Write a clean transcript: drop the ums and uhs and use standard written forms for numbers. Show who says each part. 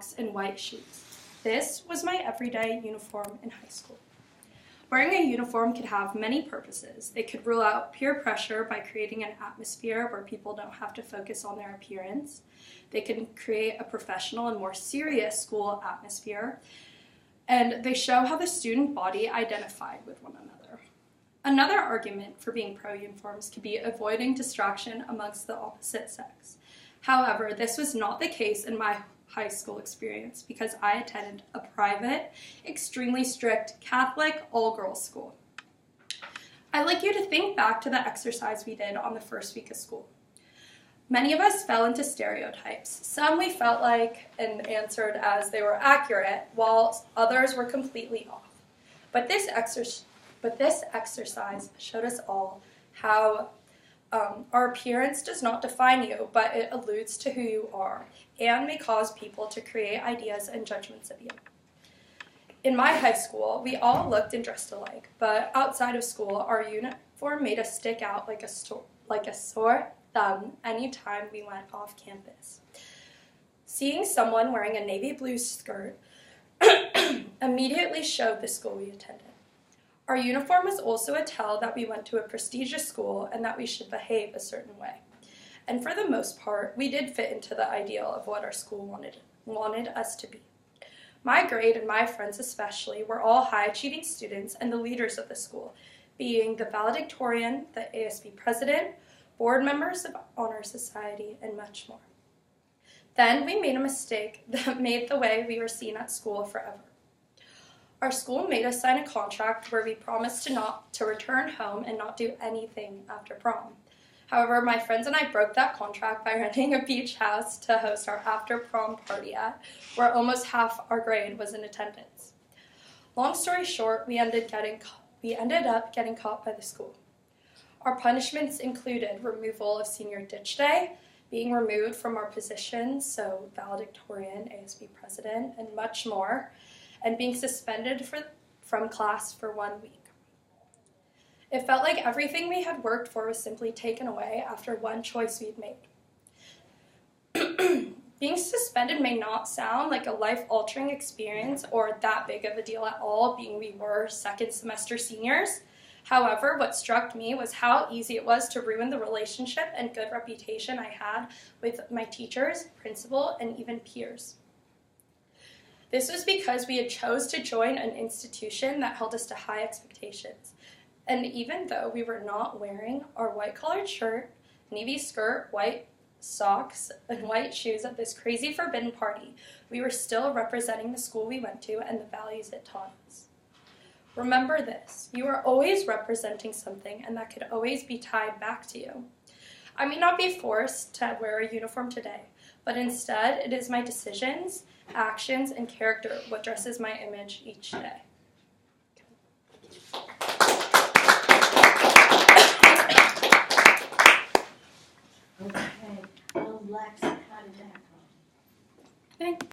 Speaker 1: socks, and white shoes. This was my everyday uniform in high school. Wearing a uniform could have many purposes. They could rule out peer pressure by creating an atmosphere where people don't have to focus on their appearance. They can create a professional and more serious school atmosphere. And they show how the student body identified with one another. Another argument for being pro-uniforms could be avoiding distraction amongst the opposite sex. However, this was not the case in my high school experience because I attended a private, extremely strict Catholic all-girls school. I'd like you to think back to the exercise we did on the first week of school. Many of us fell into stereotypes. Some we felt like and answered as they were accurate, while others were completely off. But this exercise showed us all how our appearance does not define you, but it alludes to who you are and may cause people to create ideas and judgments of you. In my high school, we all looked and dressed alike, but outside of school, our uniform made us stick out like a sore thumb anytime we went off campus. Seeing someone wearing a navy blue skirt immediately showed the school we attended. Our uniform was also a tell that we went to a prestigious school and that we should behave a certain way. And for the most part, we did fit into the ideal of what our school wanted us to be. My grade and my friends especially were all high-achieving students and the leaders of the school, being the valedictorian, the ASB president, board members of Honor Society, and much more. Then we made a mistake that made the way we were seen at school forever. Our school made us sign a contract where we promised to return home and not do anything after prom. However, my friends and I broke that contract by renting a beach house to host our after-prom party at, where almost half our grade was in attendance. Long story short, we ended up getting caught by the school. Our punishments included removal of senior ditch day, being removed from our positions, so valedictorian, ASB president, and much more, and being suspended from class for 1 week. It felt like everything we had worked for was simply taken away after one choice we'd made. Being suspended may not sound like a life-altering experience or that big of a deal at all, being we were second semester seniors. However, what struck me was how easy it was to ruin the relationship and good reputation I had with my teachers, principal, and even peers. This was because we had chose to join an institution that held us to high expectations. And even though we were not wearing our white-collared shirt, navy skirt, white socks, and white shoes at this crazy forbidden party, we were still representing the school we went to and the values it taught us. Remember this, you are always representing something and that could always be tied back to you. I may not be forced to wear a uniform today, but instead it is my decisions, actions, and character what dresses my image each day.
Speaker 2: Okay, well, Lex, how did that go?
Speaker 1: Thank you.